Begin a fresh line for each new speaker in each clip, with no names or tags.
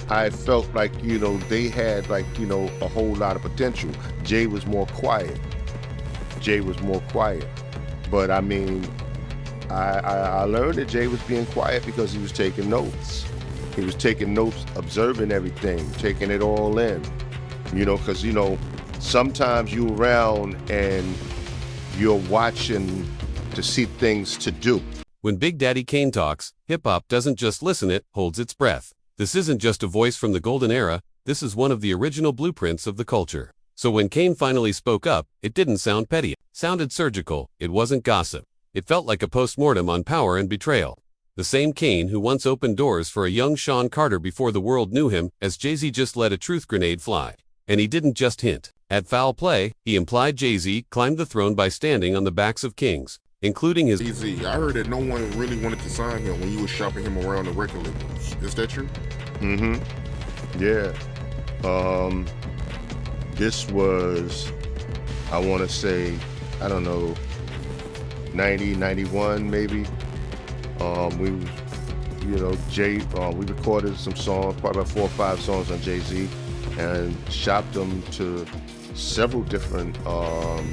I felt like, they had like, a whole lot of potential. Jay was more quiet. Jay was more quiet. But I mean, I learned that Jay was being quiet because he was taking notes. He was taking notes, observing everything, taking it all in. Because, sometimes you around and you're watching to see things to do.
When Big Daddy Kane talks, hip-hop doesn't just listen, it holds its breath. This isn't just a voice from the golden era, this is one of the original blueprints of the culture. So when Kane finally spoke up, it didn't sound petty, it sounded surgical, it wasn't gossip. It felt like a post-mortem on power and betrayal. The same Kane who once opened doors for a young Sean Carter before the world knew him, as Jay-Z just let a truth grenade fly. And he didn't just hint at foul play, he implied Jay-Z climbed the throne by standing on the backs of kings, including his
Jay-Z. I heard that no one really wanted to sign him when you were shopping him around the record labels. Is that true?
Yeah. This was, I want to say, I don't know, 90, 91 maybe. We recorded some songs, probably about 4 or 5 songs on Jay-Z, and shopped them to several different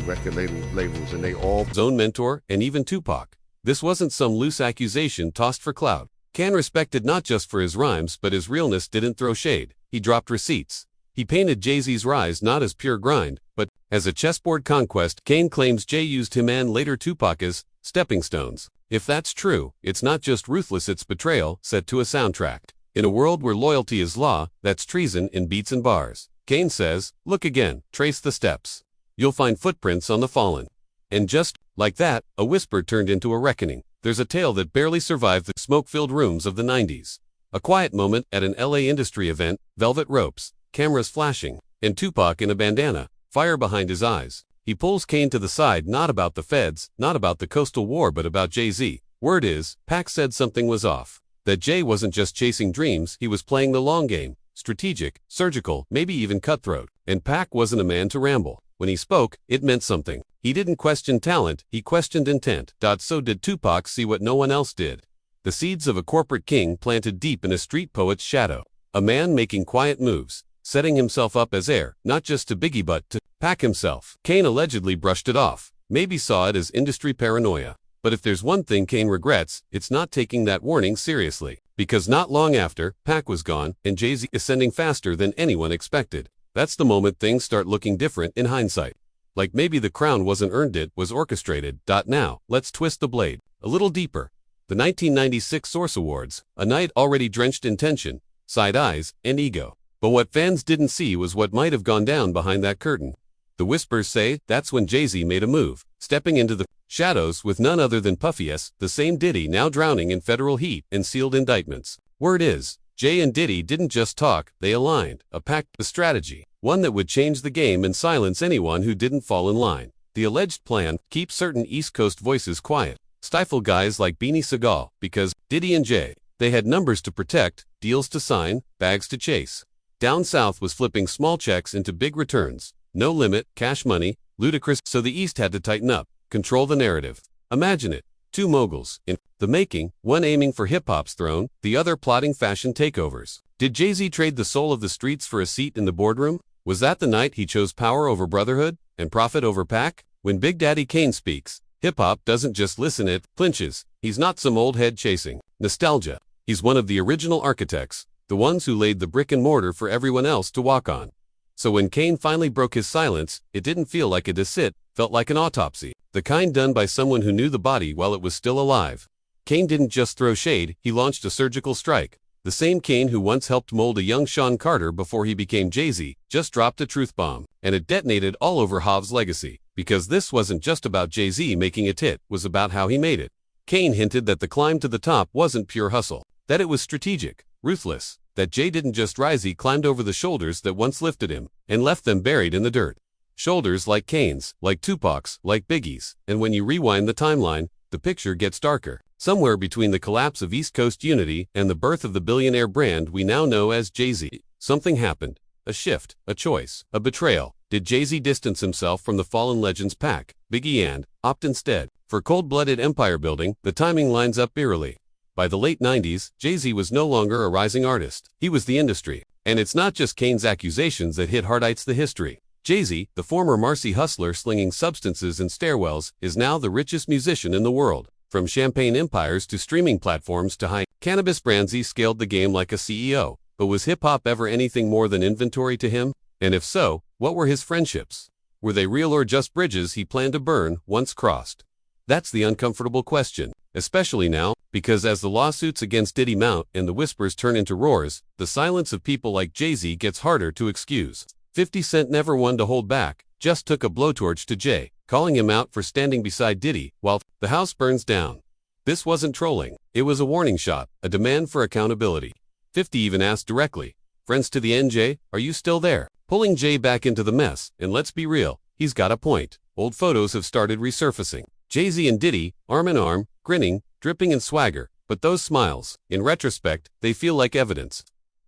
record labels, and they all
his own mentor, and even 2Pac. This wasn't some loose accusation tossed for clout. Kane respected not just for his rhymes, but his realness. Didn't throw shade. He dropped receipts. He painted Jay-Z's rise not as pure grind, but as a chessboard conquest. Kane claims Jay used him and later 2Pac as stepping stones. If that's true, it's not just ruthless, it's betrayal set to a soundtrack. In a world where loyalty is law, that's treason in beats and bars. Kane says, look again, trace the steps. You'll find footprints on the fallen. And just like that, a whisper turned into a reckoning. There's a tale that barely survived the smoke-filled rooms of the 90s. A quiet moment at an LA industry event, velvet ropes, cameras flashing, and 2Pac in a bandana, fire behind his eyes. He pulls Kane to the side, not about the feds, not about the coastal war, but about Jay-Z. Word is, Pac said something was off. That Jay wasn't just chasing dreams, he was playing the long game. Strategic, surgical, maybe even cutthroat. And Pac wasn't a man to ramble. When he spoke, it meant something. He didn't question talent, he questioned intent. So did 2Pac see what no one else did. The seeds of a corporate king planted deep in a street poet's shadow. A man making quiet moves, setting himself up as heir, not just to Biggie but to Pac himself. Kane allegedly brushed it off, maybe saw it as industry paranoia. But if there's one thing Kane regrets, it's not taking that warning seriously. Because not long after, Pac was gone, and Jay-Z ascending faster than anyone expected. That's the moment things start looking different in hindsight. Like maybe the crown wasn't earned, it was orchestrated. Now, let's twist the blade a little deeper. The 1996 Source Awards, a night already drenched in tension, side eyes, and ego. But what fans didn't see was what might have gone down behind that curtain. The whispers say that's when Jay-Z made a move, stepping into the shadows with none other than Puffy S, the same Diddy now drowning in federal heat and sealed indictments. Word is, Jay and Diddy didn't just talk, they aligned, a pact, a strategy, one that would change the game and silence anyone who didn't fall in line. The alleged plan, keep certain East Coast voices quiet, stifle guys like Beanie Sigel, because Diddy and Jay, they had numbers to protect, deals to sign, bags to chase. Down south was flipping small checks into big returns, no limit, cash money, ludicrous, so the East had to tighten up, control the narrative. Imagine it, 2 moguls, in the making, one aiming for hip-hop's throne, the other plotting fashion takeovers. Did Jay-Z trade the soul of the streets for a seat in the boardroom? Was that the night he chose power over brotherhood, and profit over Pac? When Big Daddy Kane speaks, hip-hop doesn't just listen, it flinches. He's not some old head chasing nostalgia. He's one of the original architects, the ones who laid the brick and mortar for everyone else to walk on. So when Kane finally broke his silence, it didn't feel like a diss, it felt like an autopsy, the kind done by someone who knew the body while it was still alive. Kane didn't just throw shade, he launched a surgical strike. The same Kane who once helped mold a young Sean Carter before he became Jay-Z, just dropped a truth bomb, and it detonated all over Hov's legacy. Because this wasn't just about Jay-Z making it hit, it was about how he made it. Kane hinted that the climb to the top wasn't pure hustle, that it was strategic, ruthless, that Jay didn't just rise, he climbed over the shoulders that once lifted him, and left them buried in the dirt. Shoulders like Kane's, like 2Pac's, like Biggie's, and when you rewind the timeline, the picture gets darker. Somewhere between the collapse of East Coast unity and the birth of the billionaire brand we now know as Jay-Z, something happened. A shift, a choice, a betrayal. Did Jay-Z distance himself from the fallen legends Pac, Biggie and opt instead for cold-blooded empire building? The timing lines up eerily. By the late 90s, Jay-Z was no longer a rising artist. He was the industry. And it's not just Kane's accusations that hit hard. It's the history. Jay-Z, the former Marcy hustler slinging substances in stairwells, is now the richest musician in the world. From champagne empires to streaming platforms to high cannabis brands, he scaled the game like a CEO. But was hip-hop ever anything more than inventory to him? And if so, what were his friendships? Were they real or just bridges he planned to burn once crossed? That's the uncomfortable question, especially now, because as the lawsuits against Diddy mount and the whispers turn into roars, the silence of people like Jay-Z gets harder to excuse. 50 Cent never one to hold back, just took a blowtorch to Jay, calling him out for standing beside Diddy while the house burns down. This wasn't trolling, it was a warning shot, a demand for accountability. 50 even asked directly, "Friends to the end, Jay, are you still there?" Pulling Jay back into the mess, and let's be real, he's got a point. Old photos have started resurfacing. Jay-Z and Diddy, arm in arm, grinning, dripping in swagger, but those smiles, in retrospect, they feel like evidence.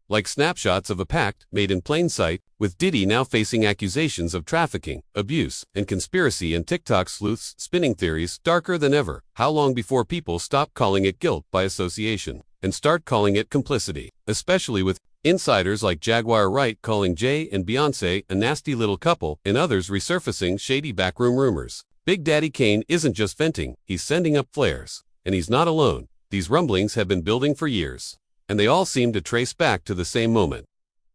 Like snapshots of a pact made in plain sight, with Diddy now facing accusations of trafficking, abuse, and conspiracy, and TikTok sleuths spinning theories darker than ever. How long before people stop calling it guilt by association and start calling it complicity? Especially with insiders like Jaguar Wright calling Jay and Beyoncé a nasty little couple, and others resurfacing shady backroom rumors. Big Daddy Kane isn't just venting, he's sending up flares. And he's not alone. These rumblings have been building for years. And they all seem to trace back to the same moment.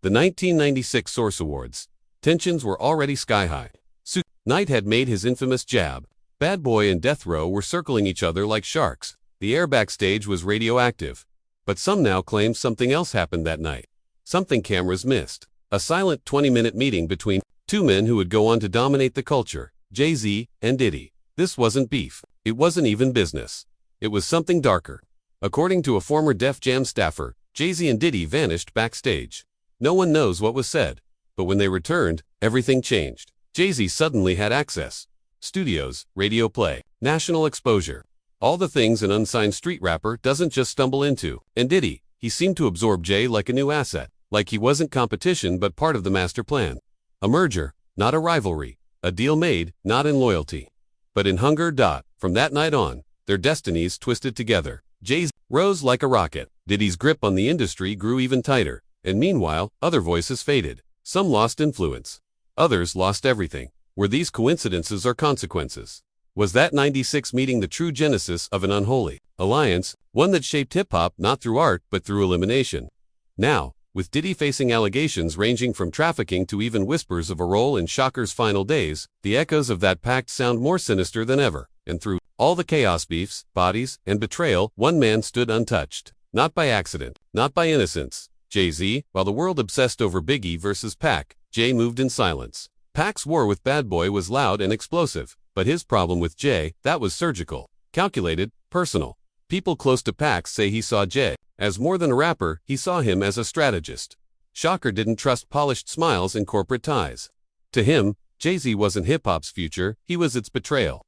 The 1996 Source Awards. Tensions were already sky-high. Suge Knight had made his infamous jab. Bad Boy and Death Row were circling each other like sharks. The air backstage was radioactive. But some now claim something else happened that night. Something cameras missed. A silent 20-minute meeting between two men who would go on to dominate the culture, Jay-Z and Diddy. This wasn't beef. It wasn't even business. It was something darker. According to a former Def Jam staffer, Jay-Z and Diddy vanished backstage. No one knows what was said, but when they returned, everything changed. Jay-Z suddenly had access. Studios, radio play, national exposure. All the things an unsigned street rapper doesn't just stumble into. And Diddy, he seemed to absorb Jay like a new asset, like he wasn't competition but part of the master plan. A merger, not a rivalry. A deal made, not in loyalty, but in hunger. From that night on, their destinies twisted together. Jay's rose like a rocket. Diddy's grip on the industry grew even tighter, and meanwhile, other voices faded. Some lost influence. Others lost everything. Were these coincidences or consequences? Was that 96 meeting the true genesis of an unholy alliance, one that shaped hip-hop not through art but through elimination? Now, with Diddy facing allegations ranging from trafficking to even whispers of a role in Shocker's final days, the echoes of that pact sound more sinister than ever. And through all the chaos, beefs, bodies, and betrayal, one man stood untouched. Not by accident, not by innocence. Jay-Z. While the world obsessed over Biggie versus Pac, Jay moved in silence. Pac's war with Bad Boy was loud and explosive, but his problem with Jay, that was surgical, calculated, personal. People close to Pac say he saw Jay as more than a rapper, he saw him as a strategist. Shocker didn't trust polished smiles and corporate ties. To him, Jay-Z wasn't hip-hop's future, he was its betrayal.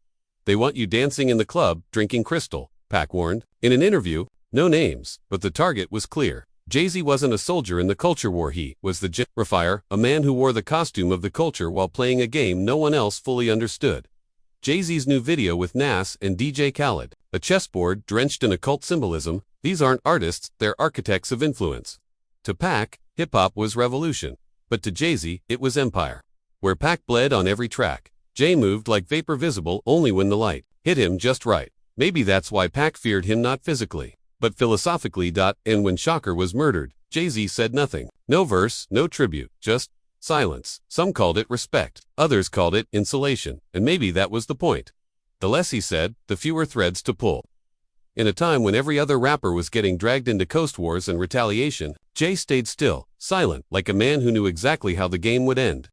"They want you dancing in the club, drinking Crystal," Pac warned. In an interview, no names, but the target was clear. Jay-Z wasn't a soldier in the culture war, he was the gentrifier, a man who wore the costume of the culture while playing a game no one else fully understood. Jay-Z's new video with Nas and DJ Khaled, a chessboard drenched in occult symbolism. These aren't artists, they're architects of influence. To Pac, hip-hop was revolution, but to Jay-Z, it was empire. Where Pac bled on every track, Jay moved like vapor, visible only when the light hit him just right. Maybe that's why Pac feared him, not physically, but philosophically. And when Shocker was murdered, Jay-Z said nothing. No verse, no tribute, just silence. Some called it respect, others called it insulation, and maybe that was the point. The less he said, the fewer threads to pull. In a time when every other rapper was getting dragged into coast wars and retaliation, Jay stayed still, silent, like a man who knew exactly how the game would end.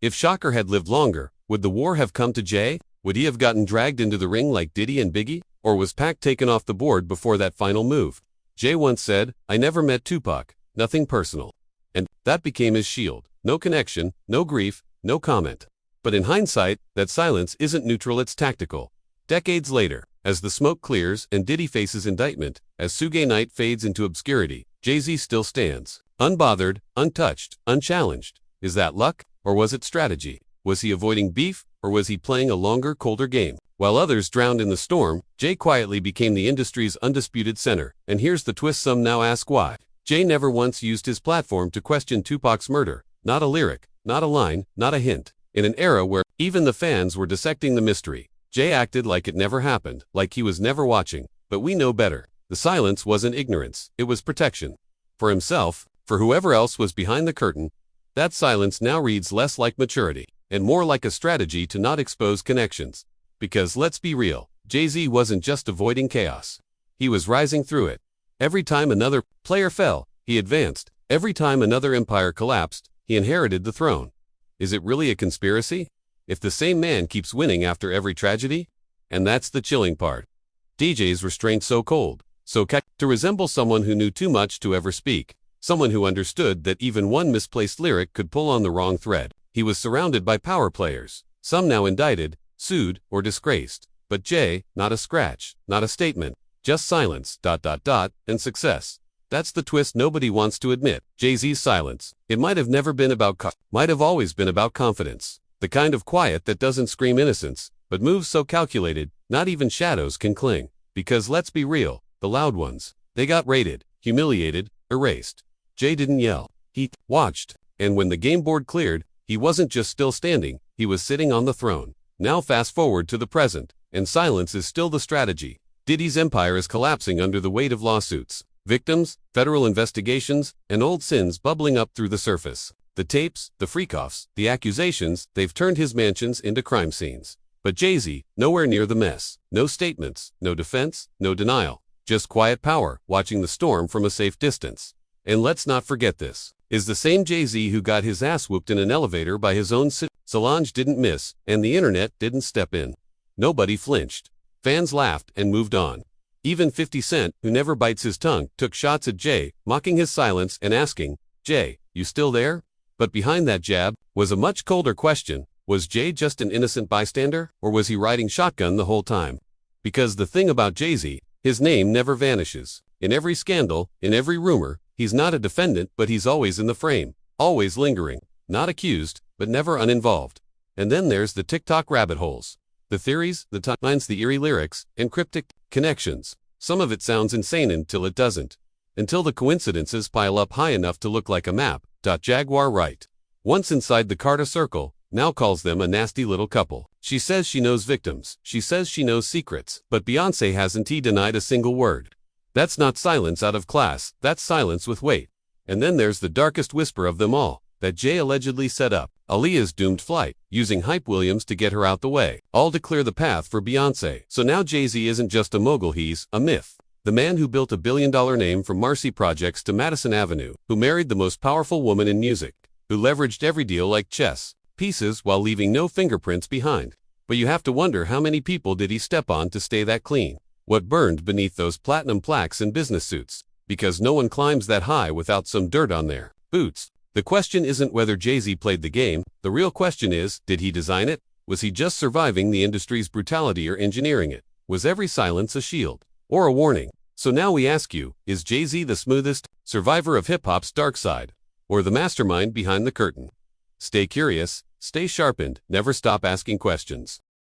If Shocker had lived longer, would the war have come to Jay? Would he have gotten dragged into the ring like Diddy and Biggie? Or was Pac taken off the board before that final move? Jay once said, "I never met 2Pac, nothing personal." And that became his shield. No connection, no grief, no comment. But in hindsight, that silence isn't neutral, it's tactical. Decades later, as the smoke clears and Diddy faces indictment, as Suge Knight fades into obscurity, Jay-Z still stands. Unbothered, untouched, unchallenged. Is that luck? Or was it strategy? Was he avoiding beef? or was he playing a longer, colder game? While others drowned in the storm, Jay quietly became the industry's undisputed center. And here's the twist: some now ask why. Jay never once used his platform to question 2Pac's murder. Not a lyric, not a line, not a hint. In an era where even the fans were dissecting the mystery, Jay acted like it never happened, like he was never watching. But we know better. The silence wasn't ignorance, it was protection. For himself, for whoever else was behind the curtain. That silence now reads less like maturity, and more like a strategy to not expose connections. Because let's be real, Jay-Z wasn't just avoiding chaos. He was rising through it. Every time another player fell, he advanced. Every time another empire collapsed, he inherited the throne. Is it really a conspiracy? If the same man keeps winning after every tragedy? And that's the chilling part. DJ's restraint so cold, so to resemble someone who knew too much to ever speak. Someone who understood that even one misplaced lyric could pull on the wrong thread. He was surrounded by power players, some now indicted, sued, or disgraced. But Jay, not a scratch, not a statement, just silence, and success. That's the twist nobody wants to admit. Jay-Z's silence. It might have never been about might have always been about confidence. The kind of quiet that doesn't scream innocence, but moves so calculated, not even shadows can cling. Because let's be real, the loud ones, they got raided, humiliated, erased. Jay didn't yell. He watched. And when the game board cleared, he wasn't just still standing, he was sitting on the throne. Now fast forward to the present, and silence is still the strategy. Diddy's empire is collapsing under the weight of lawsuits, victims, federal investigations, and old sins bubbling up through the surface. The tapes, the freak-offs, the accusations, they've turned his mansions into crime scenes. But Jay-Z, nowhere near the mess. No statements, no defense, no denial. Just quiet power, watching the storm from a safe distance. And let's not forget this is the same Jay-Z who got his ass whooped in an elevator by his own Solange didn't miss, and the internet didn't step in. Nobody flinched. Fans laughed and moved on. Even 50 Cent, who never bites his tongue, took shots at Jay, mocking his silence and asking, "Jay, you still there?" But behind that jab was a much colder question. Was Jay just an innocent bystander, or was he riding shotgun the whole time? Because the thing about Jay-Z, his name never vanishes. In every scandal, in every rumor, he's not a defendant, but he's always in the frame, always lingering, not accused, but never uninvolved. And then there's the TikTok rabbit holes. The theories, the timelines, the eerie lyrics, and cryptic connections. Some of it sounds insane until it doesn't. Until the coincidences pile up high enough to look like a map. Jaguar Wright, once inside the Carter Circle, now calls them a nasty little couple. She says she knows victims. She says she knows secrets. But Beyonce hasn't denied a single word. That's not silence out of class, that's silence with weight. And then there's the darkest whisper of them all, that Jay allegedly set up Aaliyah's doomed flight, using Hype Williams to get her out the way, all to clear the path for Beyonce. So now Jay-Z isn't just a mogul, he's a myth. The man who built a billion-dollar name from Marcy Projects to Madison Avenue, who married the most powerful woman in music, who leveraged every deal like chess pieces while leaving no fingerprints behind. But you have to wonder, how many people did he step on to stay that clean? What burned beneath those platinum plaques and business suits? Because no one climbs that high without some dirt on their boots. The question isn't whether Jay-Z played the game. The real question is, did he design it? Was he just surviving the industry's brutality or engineering it? Was every silence a shield or a warning? So now we ask you, is Jay-Z the smoothest survivor of hip-hop's dark side, or the mastermind behind the curtain? Stay curious, stay sharpened, never stop asking questions.